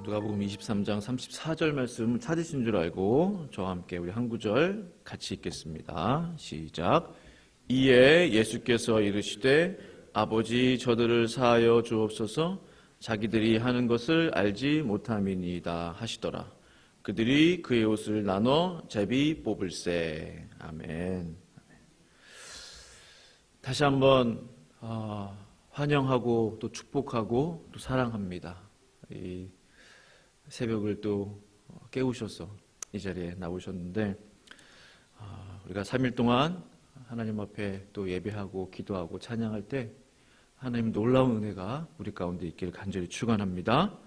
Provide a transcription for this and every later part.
누가복음 23장 34절 말씀 찾으신 줄 알고 저와 함께 우리 한 구절 같이 읽겠습니다. 시작. 이에 예수께서 이르시되 아버지 저들을 사하여 주옵소서 자기들이 하는 것을 알지 못함이니이다 하시더라. 그들이 그의 옷을 나눠 제비 뽑을세. 아멘. 다시 한번 환영하고 또 축복하고 또 사랑합니다. 이 새벽을 또 깨우셔서 이 자리에 나오셨는데 우리가 3일 동안 하나님 앞에 또 예배하고 기도하고 찬양할 때 하나님 놀라운 은혜가 우리 가운데 있기를 간절히 축원합니다.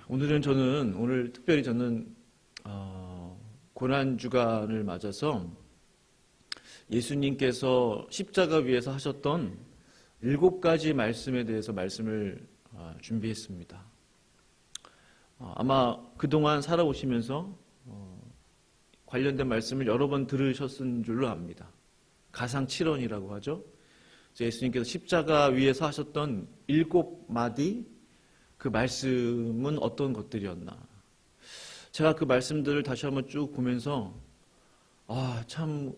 오늘 특별히 저는 고난주간을 맞아서 예수님께서 십자가 위에서 하셨던 7가지 말씀에 대해서 말씀을 준비했습니다. 아마 그동안 살아오시면서 관련된 말씀을 여러 번 들으셨은 줄로 압니다. 가상칠언이라고 하죠. 예수님께서 십자가 위에서 하셨던 7마디 그 말씀은 어떤 것들이었나. 제가 그 말씀들을 다시 한번 쭉 보면서 참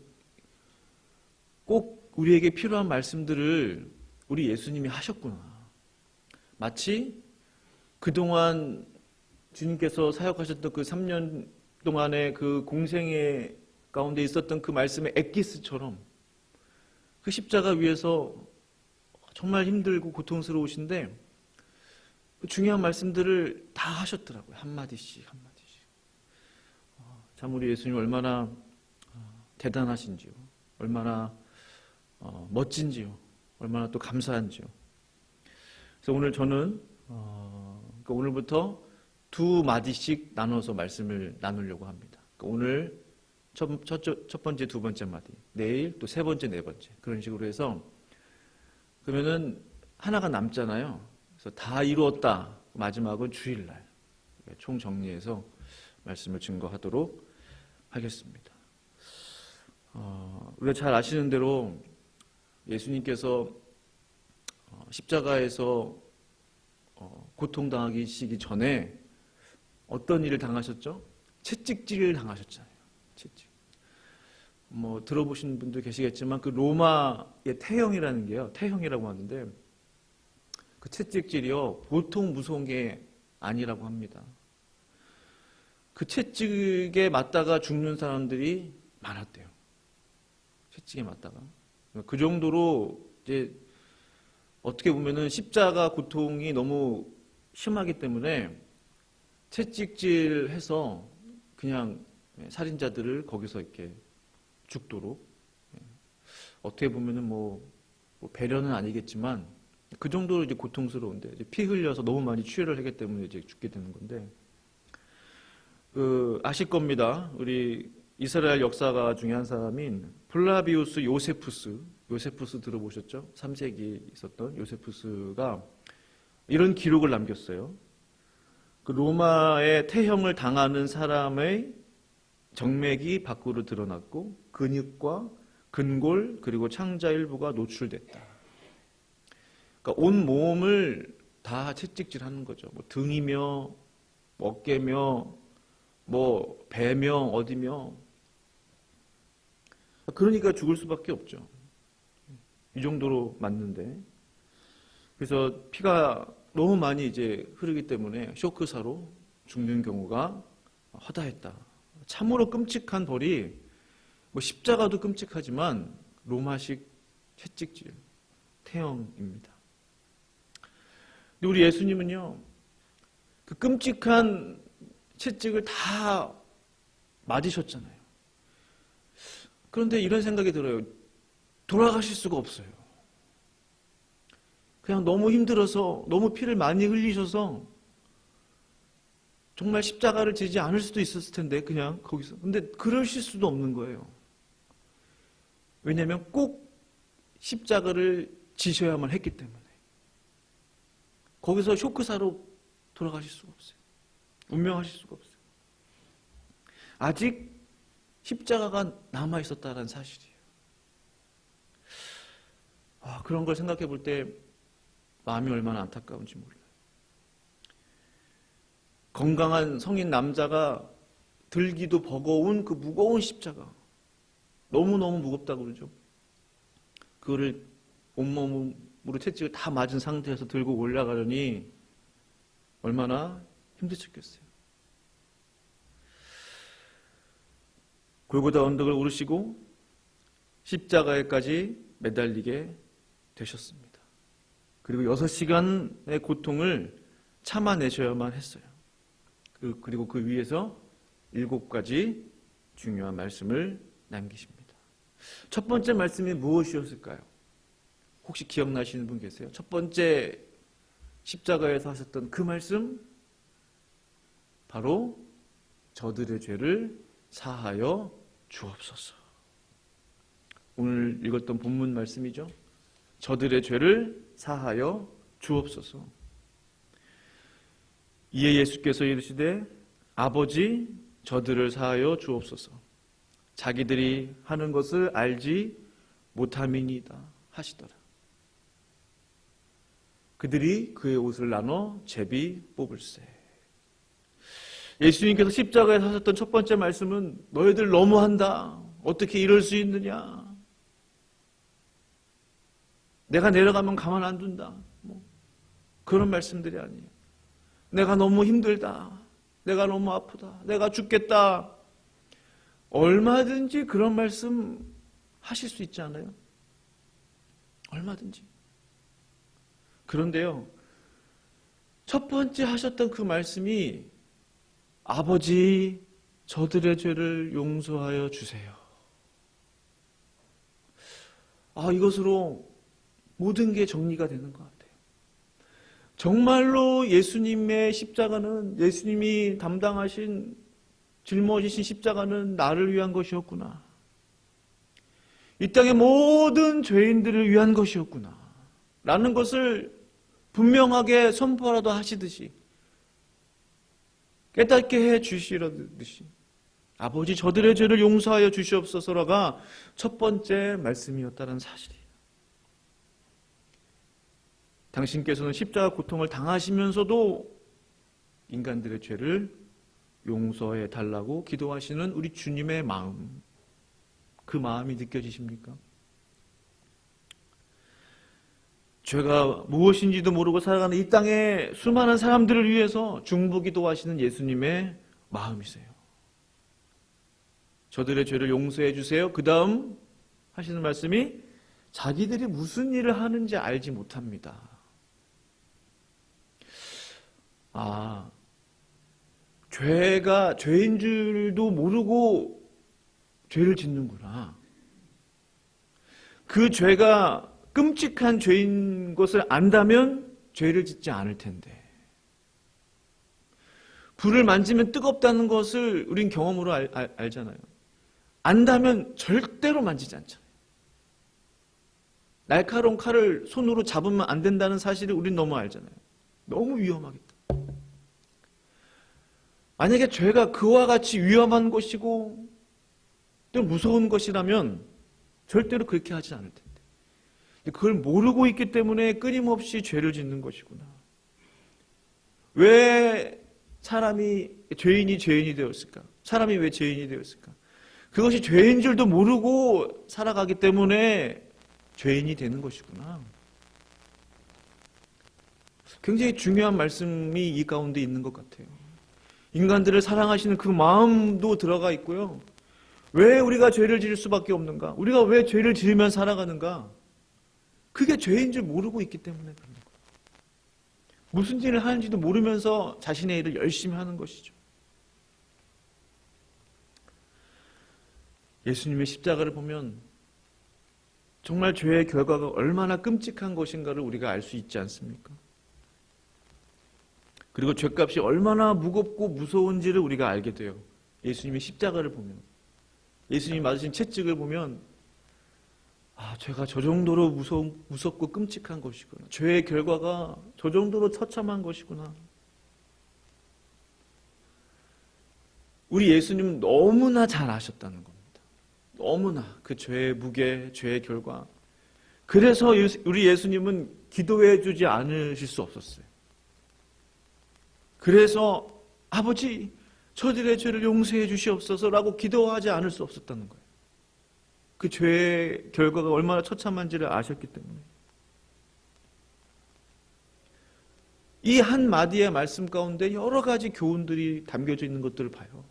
꼭 우리에게 필요한 말씀들을 우리 예수님이 하셨구나. 마치 그동안 주님께서 사역하셨던 그 3년 동안의 그 공생애 가운데 있었던 그 말씀의 엑기스처럼 그 십자가 위에서 정말 힘들고 고통스러우신데 그 중요한 말씀들을 다 하셨더라고요. 한마디씩. 참 우리 예수님 얼마나 대단하신지요. 얼마나 멋진지요. 얼마나 또 감사한지요. 그래서 오늘 저는 오늘부터 2마디씩 나눠서 말씀을 나누려고 합니다. 오늘 첫 번째, 2번째 마디, 내일 또 3번째, 4번째 그런 식으로 해서 그러면은 하나가 남잖아요. 그래서 다 이루었다. 마지막은 주일날 총 정리해서 말씀을 증거하도록 하겠습니다. 우리가 잘 아시는 대로 예수님께서 십자가에서 고통당하시기 전에 어떤 일을 당하셨죠? 채찍질을 당하셨잖아요. 채찍. 들어보신 분도 계시겠지만 그 로마의 태형이라는 게요. 태형이라고 하는데 그 채찍질이요. 보통 무서운 게 아니라고 합니다. 그 채찍에 맞다가 죽는 사람들이 많았대요. 채찍에 맞다가. 그 정도로 이제 어떻게 보면은 십자가 고통이 너무 심하기 때문에 채찍질해서 그냥 살인자들을 거기서 이렇게 죽도록 어떻게 보면은 뭐 배려는 아니겠지만 그 정도로 이제 고통스러운데 이제 피 흘려서 너무 많이 취해를 하기 때문에 이제 죽게 되는 건데 아실 겁니다. 우리 이스라엘 역사가 중에 한 사람인 플라비우스 요세푸스 들어보셨죠? 3세기에 있었던 요세푸스가 이런 기록을 남겼어요. 그 로마의 태형을 당하는 사람의 정맥이 밖으로 드러났고 근육과 근골 그리고 창자 일부가 노출됐다. 그러니까 온 몸을 다 채찍질하는 거죠. 등이며 어깨며 배며 어디며 그러니까 죽을 수밖에 없죠. 이 정도로 맞는데 그래서 피가 너무 많이 이제 흐르기 때문에 쇼크사로 죽는 경우가 허다했다. 참으로 끔찍한 벌이 십자가도 끔찍하지만 로마식 채찍질, 태형입니다. 근데 우리 예수님은요, 그 끔찍한 채찍을 다 맞으셨잖아요. 그런데 이런 생각이 들어요. 돌아가실 수가 없어요. 그냥 너무 힘들어서 너무 피를 많이 흘리셔서 정말 십자가를 지지 않을 수도 있었을 텐데 그냥 거기서. 근데 그러실 수도 없는 거예요. 왜냐하면 꼭 십자가를 지셔야만 했기 때문에. 거기서 쇼크사로 돌아가실 수가 없어요. 운명하실 수가 없어요. 아직 십자가가 남아있었다는 사실이에요. 그런 걸 생각해 볼 때 마음이 얼마나 안타까운지 몰라요. 건강한 성인 남자가 들기도 버거운 그 무거운 십자가, 너무너무 무겁다고 그러죠. 그거를 온몸으로 채찍을 다 맞은 상태에서 들고 올라가려니 얼마나 힘드셨겠어요. 골고다 언덕을 오르시고 십자가에까지 매달리게 되셨습니다. 그리고 6시간의 고통을 참아내셔야만 했어요. 그리고 그 위에서 7가지 중요한 말씀을 남기십니다. 첫 번째 말씀이 무엇이었을까요? 혹시 기억나시는 분 계세요? 첫 번째 십자가에서 하셨던 그 말씀, 바로 저들의 죄를 사하여 주옵소서. 오늘 읽었던 본문 말씀이죠. 저들의 죄를 사하여 주옵소서. 이에 예수께서 이르시되 아버지 저들을 사하여 주옵소서. 자기들이 하는 것을 알지 못함이니이다 하시더라. 그들이 그의 옷을 나눠 제비 뽑을세. 예수님께서 십자가에 하셨던 첫 번째 말씀은 너희들 너무한다. 어떻게 이럴 수 있느냐. 내가 내려가면 가만 안 둔다. 그런 말씀들이 아니에요. 내가 너무 힘들다. 내가 너무 아프다. 내가 죽겠다. 얼마든지 그런 말씀 하실 수 있지 않아요? 얼마든지. 그런데요, 첫 번째 하셨던 그 말씀이 아버지 저들의 죄를 용서하여 주세요. 이것으로 모든 게 정리가 되는 것 같아요. 정말로 예수님의 십자가는, 예수님이 담당하신 짊어지신 십자가는 나를 위한 것이었구나. 이 땅의 모든 죄인들을 위한 것이었구나 라는 것을 분명하게 선포라도 하시듯이, 깨닫게 해 주시듯이, 아버지 저들의 죄를 용서하여 주시옵소서라가 첫 번째 말씀이었다는 사실이에요. 당신께서는 십자가 고통을 당하시면서도 인간들의 죄를 용서해 달라고 기도하시는 우리 주님의 마음, 그 마음이 느껴지십니까? 죄가 무엇인지도 모르고 살아가는 이 땅의 수많은 사람들을 위해서 중보기도하시는 예수님의 마음이세요. 저들의 죄를 용서해 주세요. 그 다음 하시는 말씀이 자기들이 무슨 일을 하는지 알지 못합니다. 죄가 죄인 줄도 모르고 죄를 짓는구나. 그 죄가 끔찍한 죄인 것을 안다면 죄를 짓지 않을 텐데. 불을 만지면 뜨겁다는 것을 우린 경험으로 알잖아요. 안다면 절대로 만지지 않잖아요. 날카로운 칼을 손으로 잡으면 안 된다는 사실을 우린 너무 알잖아요. 너무 위험하겠다. 만약에 죄가 그와 같이 위험한 것이고 또 무서운 것이라면 절대로 그렇게 하지 않을 텐데. 그걸 모르고 있기 때문에 끊임없이 죄를 짓는 것이구나. 왜 죄인이 되었을까? 사람이 왜 죄인이 되었을까? 그것이 죄인 줄도 모르고 살아가기 때문에 죄인이 되는 것이구나. 굉장히 중요한 말씀이 이 가운데 있는 것 같아요. 인간들을 사랑하시는 그 마음도 들어가 있고요. 왜 우리가 죄를 지을 수밖에 없는가? 우리가 왜 죄를 지으면 살아가는가? 그게 죄인 줄 모르고 있기 때문에 그런 거예요. 무슨 일을 하는지도 모르면서 자신의 일을 열심히 하는 것이죠. 예수님의 십자가를 보면 정말 죄의 결과가 얼마나 끔찍한 것인가를 우리가 알 수 있지 않습니까? 그리고 죄값이 얼마나 무겁고 무서운지를 우리가 알게 돼요. 예수님의 십자가를 보면, 예수님이 맞으신 채찍을 보면 죄가 저 정도로 무섭고 끔찍한 것이구나. 죄의 결과가 저 정도로 처참한 것이구나. 우리 예수님은 너무나 잘 아셨다는 겁니다. 너무나 그 죄의 무게, 죄의 결과. 그래서 우리 예수님은 기도해 주지 않으실 수 없었어요. 그래서 아버지, 저들의 죄를 용서해 주시옵소서라고 기도하지 않을 수 없었다는 거예요. 그 죄의 결과가 얼마나 처참한지를 아셨기 때문에. 이 한 마디의 말씀 가운데 여러 가지 교훈들이 담겨져 있는 것들을 봐요.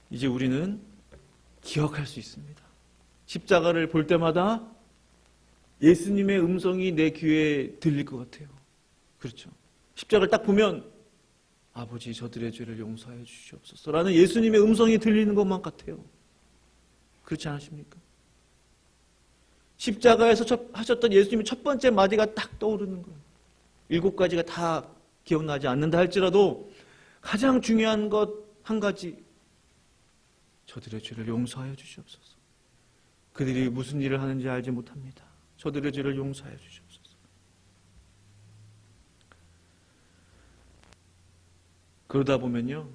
이제 우리는 기억할 수 있습니다. 십자가를 볼 때마다 예수님의 음성이 내 귀에 들릴 것 같아요. 그렇죠. 십자가를 딱 보면 아버지, 저들의 죄를 용서해 주시옵소서라는 예수님의 음성이 들리는 것만 같아요. 그렇지 않으십니까? 십자가에서 하셨던 예수님의 첫 번째 마디가 딱 떠오르는 거예요. 7가지가 다 기억나지 않는다 할지라도 가장 중요한 것 한 가지, 저들의 죄를 용서하여 주시옵소서. 그들이 무슨 일을 하는지 알지 못합니다. 저들의 죄를 용서하여 주시옵소서. 그러다 보면요,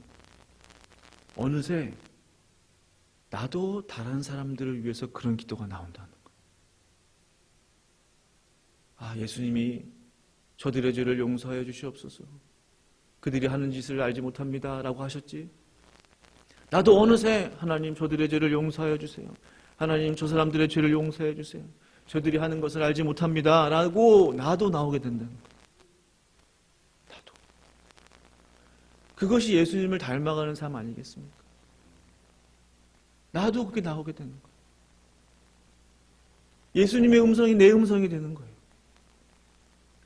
어느새 나도 다른 사람들을 위해서 그런 기도가 나온다는 거예요. 아, 예수님이 저들의 죄를 용서하여 주시옵소서. 그들이 하는 짓을 알지 못합니다 라고 하셨지. 나도 어느새 하나님, 저들의 죄를 용서하여 주세요. 하나님, 저 사람들의 죄를 용서해 주세요. 저들이 하는 것을 알지 못합니다 라고 나도 나오게 된다는 거예요. 나도. 그것이 예수님을 닮아가는 삶 아니겠습니까? 나도 그렇게 나오게 되는 거예요. 예수님의 음성이 내 음성이 되는 거예요.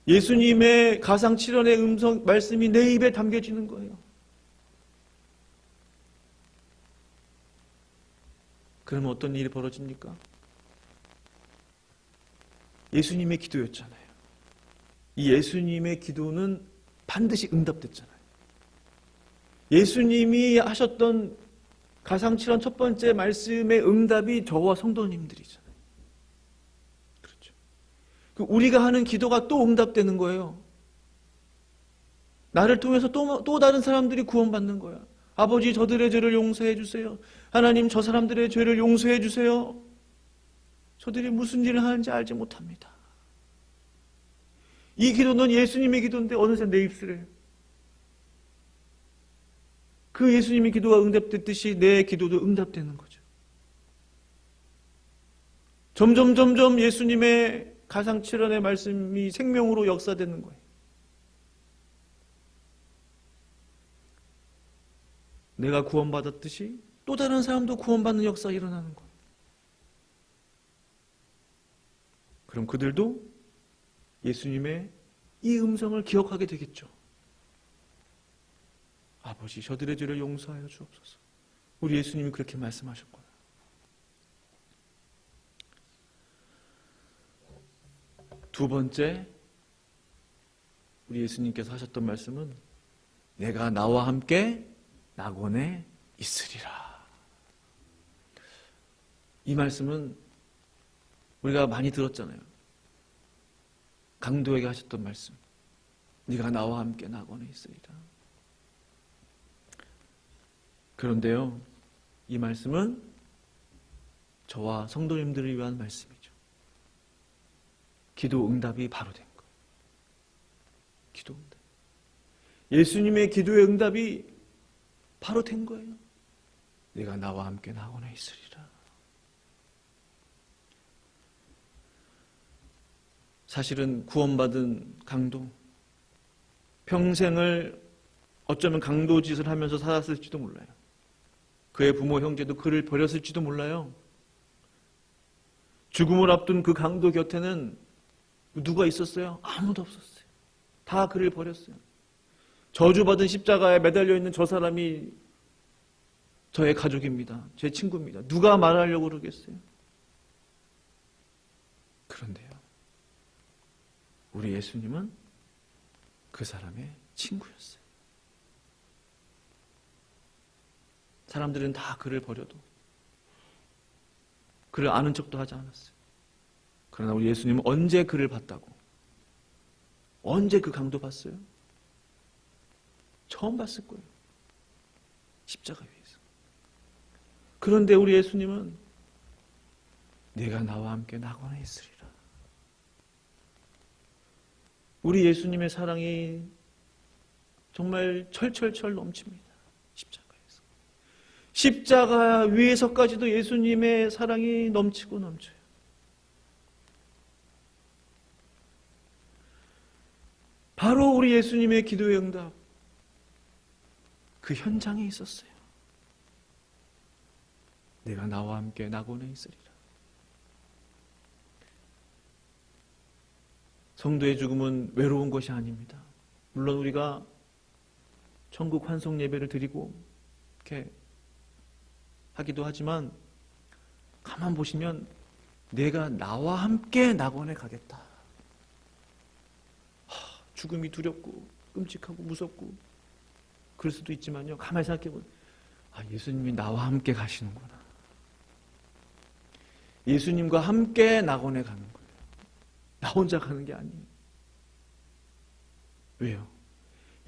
예수님의 가상칠언의 음성, 말씀이 내 입에 담겨지는 거예요. 그러면 어떤 일이 벌어집니까? 예수님의 기도였잖아요. 이 예수님의 기도는 반드시 응답됐잖아요. 예수님이 하셨던 가상칠언 첫 번째 말씀의 응답이 저와 성도님들이잖아요. 그렇죠. 우리가 하는 기도가 또 응답되는 거예요. 나를 통해서 또 다른 사람들이 구원받는 거야. 아버지, 저들의 죄를 용서해 주세요. 하나님, 저 사람들의 죄를 용서해 주세요. 저들이 무슨 일을 하는지 알지 못합니다. 이 기도는 예수님의 기도인데 어느새 내 입술에 그 예수님의 기도가 응답됐듯이 내 기도도 응답되는 거죠. 점점 예수님의 가상칠언의 말씀이 생명으로 역사되는 거예요. 내가 구원받았듯이 또 다른 사람도 구원받는 역사가 일어나는 거예요. 그럼 그들도 예수님의 이 음성을 기억하게 되겠죠. 아버지, 저들의 죄를 용서하여 주옵소서. 우리 예수님이 그렇게 말씀하셨구나. 두 번째, 우리 예수님께서 하셨던 말씀은 내가 나와 함께 낙원에 있으리라. 이 말씀은 우리가 많이 들었잖아요. 강도에게 하셨던 말씀. 네가 나와 함께 낙원에 있으리라. 그런데요, 이 말씀은 저와 성도님들을 위한 말씀이죠. 기도 응답이 바로 된 거. 기도 응답. 예수님의 기도의 응답이 바로 된 거예요. 네가 나와 함께 낙원에 있으리라. 사실은 구원받은 강도, 평생을 어쩌면 강도 짓을 하면서 살았을지도 몰라요. 그의 부모 형제도 그를 버렸을지도 몰라요. 죽음을 앞둔 그 강도 곁에는 누가 있었어요? 아무도 없었어요. 다 그를 버렸어요. 저주받은 십자가에 매달려 있는 저 사람이 저의 가족입니다. 제 친구입니다. 누가 말하려고 그러겠어요? 그런데요, 우리 예수님은 그 사람의 친구였어요. 사람들은 다 그를 버려도 그를 아는 척도 하지 않았어요. 그러나 우리 예수님은 언제 그를 봤다고? 언제 그 강도 봤어요? 처음 봤을 거예요. 십자가 위에서. 그런데 우리 예수님은 내가 나와 함께 낙원에 있으리라. 우리 예수님의 사랑이 정말 철철철 넘칩니다. 십자가에서. 십자가 위에서까지도 예수님의 사랑이 넘치고 넘쳐요. 바로 우리 예수님의 기도의 응답, 그 현장에 있었어요. 내가 나와 함께 낙원에 있으리라. 성도의 죽음은 외로운 것이 아닙니다. 물론 우리가 천국 환송 예배를 드리고 이렇게 하기도 하지만 가만 보시면 내가 나와 함께 낙원에 가겠다. 죽음이 두렵고 끔찍하고 무섭고 그럴 수도 있지만요, 가만히 생각해보면 예수님이 나와 함께 가시는구나. 예수님과 함께 낙원에 가는 거예요. 나 혼자 가는 게 아니에요. 왜요?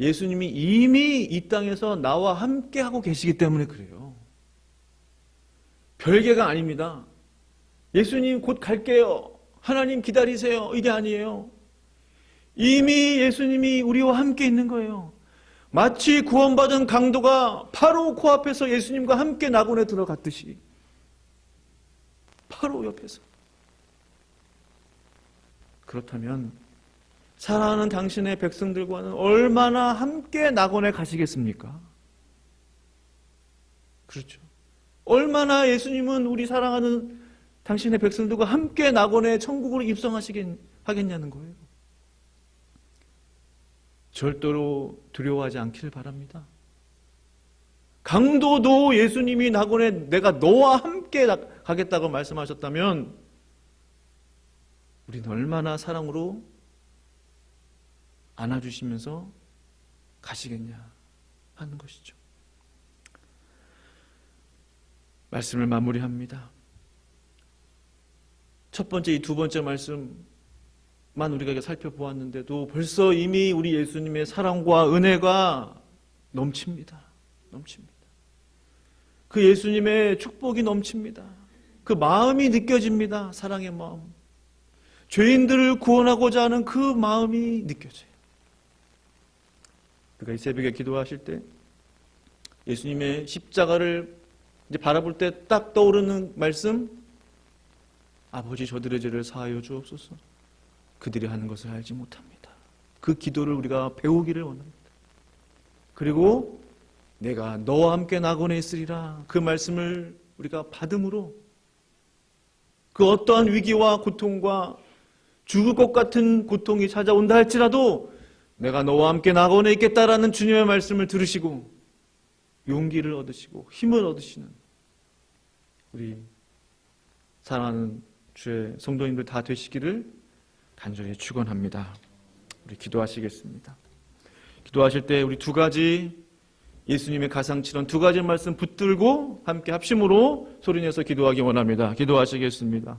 예수님이 이미 이 땅에서 나와 함께 하고 계시기 때문에 그래요. 별개가 아닙니다. 예수님 곧 갈게요, 하나님 기다리세요, 이게 아니에요. 이미 예수님이 우리와 함께 있는 거예요. 마치 구원받은 강도가 바로 코앞에서 예수님과 함께 낙원에 들어갔듯이 바로 옆에서. 그렇다면 사랑하는 당신의 백성들과는 얼마나 함께 낙원에 가시겠습니까? 그렇죠. 얼마나 예수님은 우리 사랑하는 당신의 백성들과 함께 낙원의 천국으로 입성하겠냐는 거예요. 절대로 두려워하지 않기를 바랍니다. 강도도 예수님이 낙원에 내가 너와 함께 가겠다고 말씀하셨다면 우리는 얼마나 사랑으로 안아주시면서 가시겠냐 하는 것이죠. 말씀을 마무리합니다. 첫 번째, 이 두 번째 말씀만 우리가 살펴보았는데도 벌써 이미 우리 예수님의 사랑과 은혜가 넘칩니다. 그 예수님의 축복이 넘칩니다. 그 마음이 느껴집니다. 사랑의 마음. 죄인들을 구원하고자 하는 그 마음이 느껴져요. 그러니까 이 새벽에 기도하실 때 예수님의 십자가를 이제 바라볼 때 딱 떠오르는 말씀, 아버지 저들의 죄를 사하여 주옵소서. 그들이 하는 것을 알지 못합니다. 그 기도를 우리가 배우기를 원합니다. 그리고 내가 너와 함께 낙원에 있으리라, 그 말씀을 우리가 받음으로 그 어떠한 위기와 고통과 죽을 것 같은 고통이 찾아온다 할지라도 내가 너와 함께 낙원에 있겠다라는 주님의 말씀을 들으시고 용기를 얻으시고 힘을 얻으시는 우리 사랑하는 주의 성도님들 다 되시기를 간절히 축원합니다. 우리 기도하시겠습니다. 기도하실 때 우리 두 가지 예수님의 가상치론 두 가지 말씀 붙들고 함께 합심으로 소리내서 기도하기 원합니다. 기도하시겠습니다.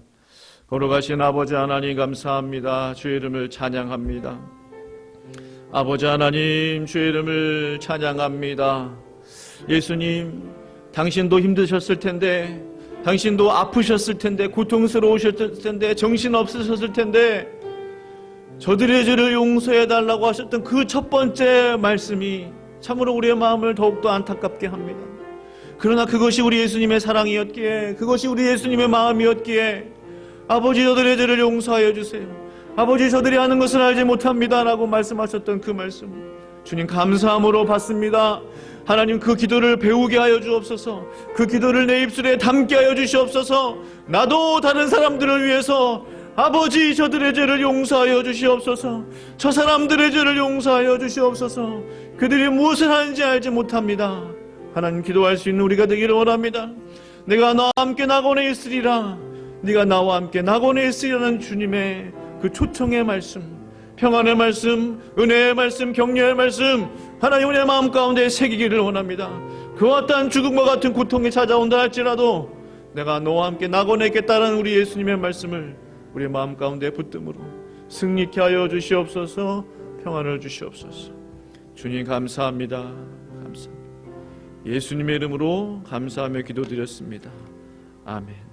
걸어가신 아버지 하나님 감사합니다. 주의 이름을 찬양합니다. 아버지 하나님 주의 이름을 찬양합니다. 예수님, 당신도 힘드셨을 텐데, 당신도 아프셨을 텐데, 고통스러우셨을 텐데, 정신 없으셨을 텐데 저들의 죄를 용서해달라고 하셨던 그 첫 번째 말씀이 참으로 우리의 마음을 더욱더 안타깝게 합니다. 그러나 그것이 우리 예수님의 사랑이었기에, 그것이 우리 예수님의 마음이었기에 아버지 저들의 죄를 용서하여 주세요, 아버지 저들이 하는 것을 알지 못합니다 라고 말씀하셨던 그 말씀 주님 감사함으로 받습니다. 하나님 그 기도를 배우게 하여 주옵소서. 그 기도를 내 입술에 담게 하여 주시옵소서. 나도 다른 사람들을 위해서 아버지 저들의 죄를 용서하여 주시옵소서. 저 사람들의 죄를 용서하여 주시옵소서. 그들이 무엇을 하는지 알지 못합니다. 하나님 기도할 수 있는 우리가 되기를 원합니다. 내가 너와 함께 낙원에 있으리라, 네가 나와 함께 낙원에 있으리라는 주님의 그 초청의 말씀, 평안의 말씀, 은혜의 말씀, 격려의 말씀 하나님 우리의 마음 가운데 새기기를 원합니다. 그 어떠한 죽음과 같은 고통이 찾아온다 할지라도 내가 너와 함께 낙원에 있겠다는 우리 예수님의 말씀을 우리의 마음 가운데 붙듦으로 승리케 하여 주시옵소서. 평안을 주시옵소서. 주님 감사합니다. 감사합니다. 예수님의 이름으로 감사하며 기도드렸습니다. 아멘.